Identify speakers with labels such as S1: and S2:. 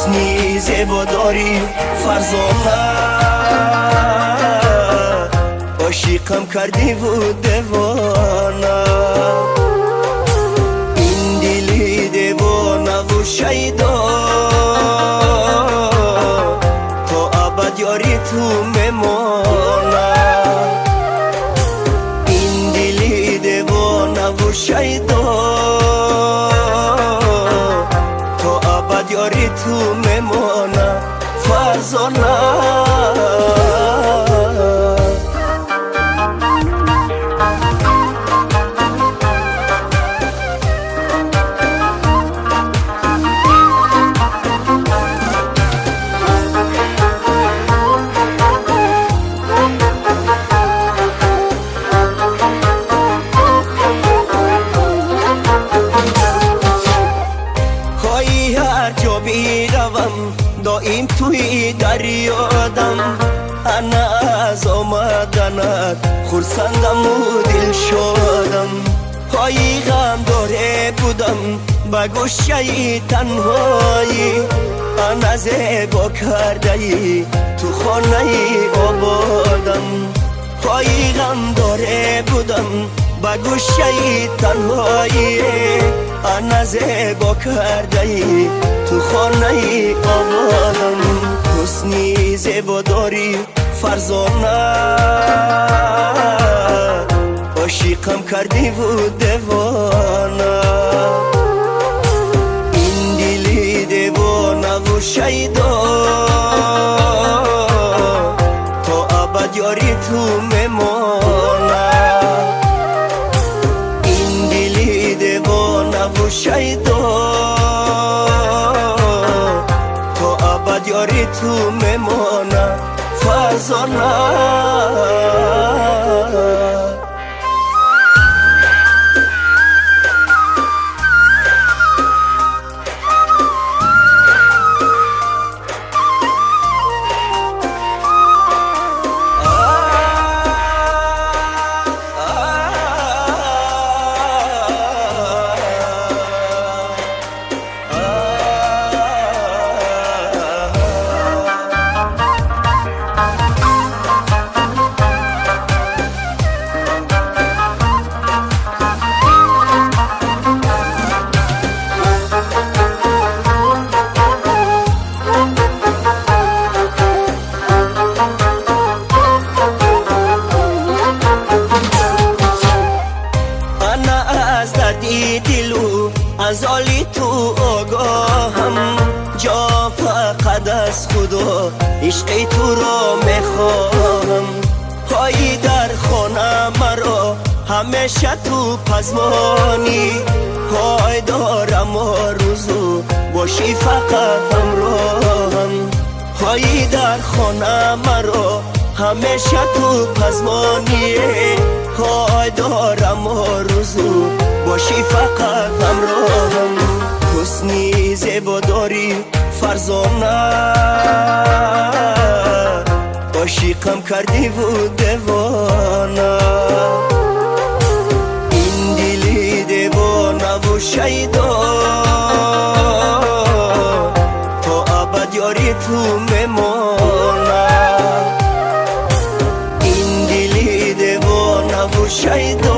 S1: حسنی زیبا داری فرزانه، عاشقم کردی و دیوانه، این دلی دیوانه و شیدا تا ابد یاری تو میمانه، این دلی دیوانه و شیدا تا ابد یاری تو میمانه فرزانه. هر جا بیروم دائم توی دریادم، انا از آمدنت خرسندم و دل شادم، های غم داره بودم به گوشه تنهایی، انا زیبا کرده ای تو خانه آبادم، های غم داره بودم به گوشه تنهایی، انا زیبا کرده ای تو خانه آبادم، حسنی زیبا داری فرزانه، عاشقم کردی و دیوانه، این دلی دیوانه و شیدا تا ابد یاری تو میمانه، این دلی دیوانه و شیدا تا ابد یاری تو میمانه فرزانه. از دردی دلو از حالی تو آگاهم، جا فقط از خدا عشق تو را میخواهم، پایی در خانه مرا همیشه تو پزمانی، پای دارم آرزو باشی فقط همراهم، پایی در خانه مرا همیشه تو پزمانی، پای دارم آرزو باشی فقط همراهم، حسنی زیبا داری فرزانه، عاشقم کردی و دیوانه، این دلی دیوانه و شیدا تا ابد یاری تو میمانه، این دلی دیوانه و شیدا